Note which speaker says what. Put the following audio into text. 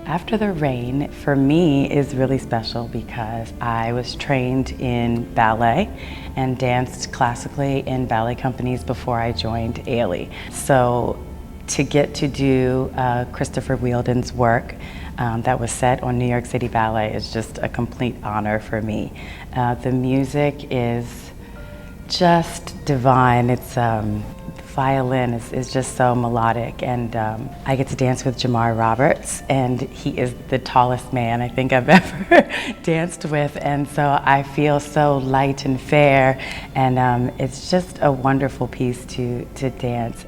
Speaker 1: After the Rain, for me, is really special because I was trained in ballet and danced classically in ballet companies before I joined Ailey. So to get to do Christopher Wheeldon's work that was set on New York City Ballet is just a complete honor for me. The music is just divine. It's violin is just so melodic, and I get to dance with Jamar Roberts, and he is the tallest man I think I've ever danced with, and so I feel so light and fair, and it's just a wonderful piece to dance.